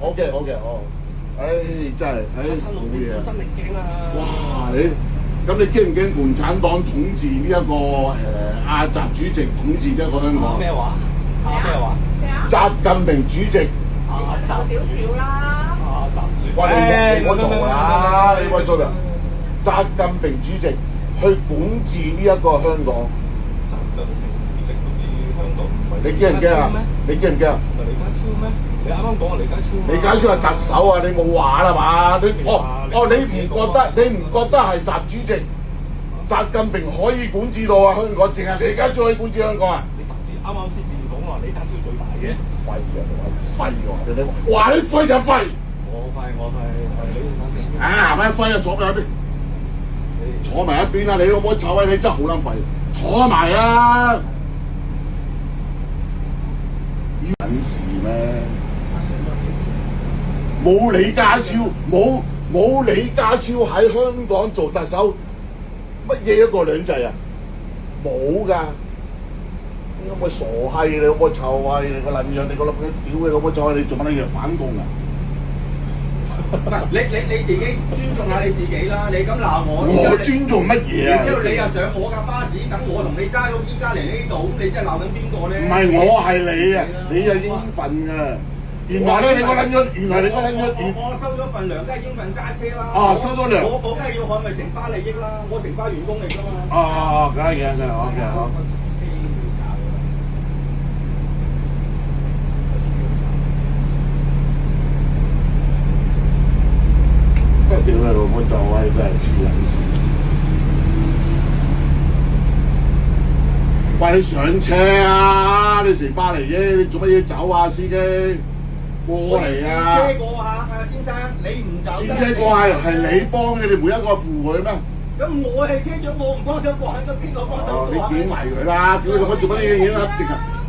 OK，哦，真係，冇嘢啊！真係驚啊！哇，咁你驚唔驚共產黨統治呢一個阿習主席統治呢一個香港？咩話？咩話？習近平主席。就少少啦。習主席。喂，你唔好做啦，你喂做啦！習近平主席去管治呢一個香港。習近平主席好似香港唔係。你驚唔驚啊？你驚唔驚啊？唔係李家超咩？你啱啱講話李家超。李家超係特首啊！你冇話啦嘛？你唔覺得係習主席習近平可以管治到啊香港？淨係李家超可以管治香港啊？你頭先啱啱先至講話李家超最大嘅。廢啊！廢喎！話你廢就廢。我廢你。啊！咪廢啊！坐埋一邊。坐埋一邊啦！你可唔可以臭啊？你真係好撚廢。坐埋啊！要緊事咩？冇李家超，冇李家超喺香港做特首，乜嘢一國兩制啊？冇㗎！你可唔可以傻閪？你可唔可以臭閪？你個撚樣！你個撚樣屌你！可唔可以臭閪？你做乜撚嘢反共啊？你自己尊重下你自己啦！你咁鬧我，我尊重乜嘢啊？然之後你又上我架巴士，等我同你揸到依家嚟呢度，咁你真係鬧緊邊個咧？唔係我係你啊！你係應份㗎。原來咧，你個撚樣，原來你個撚樣，我收咗份糧，梗係應份揸車啦。啊，收咗糧。我梗係要捍衞城巴利益啦！我城巴員工嚟㗎嘛。哦，梗係嘅，好嘅，好。屌你老母就係真係黐撚線！喂，你上車啊！你城巴嚟啫，你做乜嘢走啊？司機過嚟啊！車過客啊，先生，你唔走。轉車過客係你幫嘅，你每一個付佢咩？咁我係車長，我唔幫手過客，咁邊個幫手過客？你影埋佢啦！屌你老母做乜嘢影啊？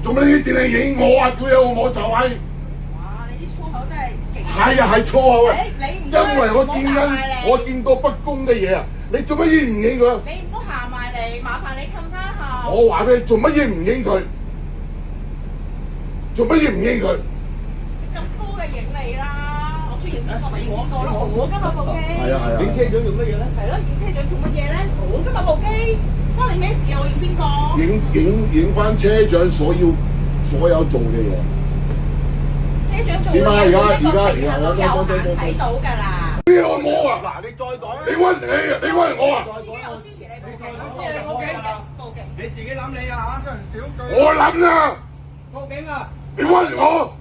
做乜嘢淨係影我啊？屌你老母就係！係啊，係粗口啊！因為我見到不公嘅嘢啊！你做乜嘢唔影佢？你唔好行埋嚟，麻煩你冚翻後。我話俾你，做乜嘢唔影佢？做乜嘢唔影佢？咁高嘅影你啦！我中意影邊個咪影邊個咯！我今日部機。係啊。影車長用乜嘢咧？係咯，影車長做乜嘢咧？我今日部機關你咩事啊？我影邊個？影翻車長所有做嘅嘢。車長做嘅嘢，都有眼睇到㗎啦。你我冇啊！嗱，你再講啊！你屈你屈我啊！司機，我支持你報警。報警。你自己諗你啊嚇！我諗啊！報警啊！你屈我！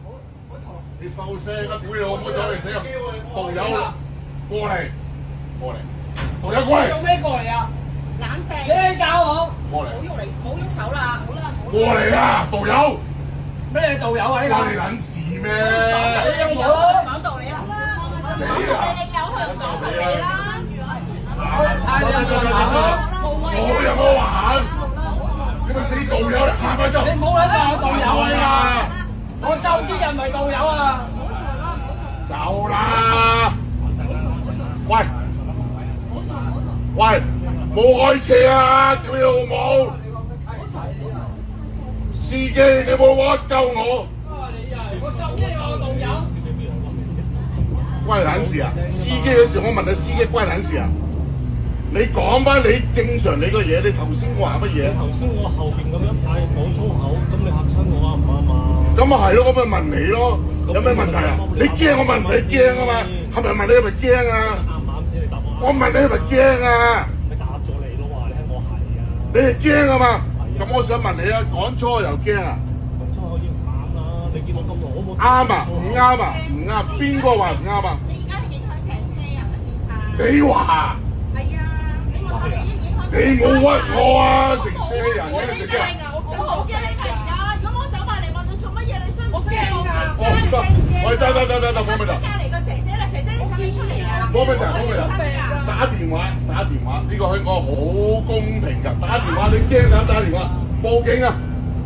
你收聲啊！屌你老母走嚟死啊！道友啊！過嚟！道友過嚟！做咩過嚟啊？冷靜。你教我？過嚟！唔好喐手啦！好啦。過嚟啦！道友！咩道友啊？呢個關你撚事咩？你有講道理啦！你有去唔講道理啦！我有冇玩？你咪死道友嚟行下就！你唔好喺度話道友啊！我收啲人咪道友啊！走啦！喂，冇開車啊！屌你老母！司機，你冇話救我！我收啲我道友。關你撚事啊！司機嗰時我問你司機關你撚事啊！你講翻你正常你個嘢，你頭先話乜嘢？頭先我後邊咁樣嗌講粗口，咁你嚇親我啱唔啱啊？咁咪係咯，我咪問你咯，有咩問題啊？你驚我問你驚啊嘛？係咪問你係咪驚啊？啱唔啱先？你答我。我問你係咪驚啊？咪答咗你咯，話你聽我係啊。你係驚啊嘛？咁我想問你啊，講粗口又驚啊？講粗口已經啱啦，你見我咁耐我冇。啱啊？唔啱啊？唔啱？邊個話唔啱啊？你而家係影響成車人啊，先生。你話？係啊，你問下你影唔影響？你冇屈我啊！成車人嘅你隻驚。我好驚㗎而家，如果我走埋嚟問你做乜嘢，你需唔需要我？哦，唔得，喂，得，冇問題。隔離個姐姐咧，姐姐你使唔使出嚟啊？冇問題，打電話，呢個香港好公平㗎，打電話你驚就打電話，報警啊！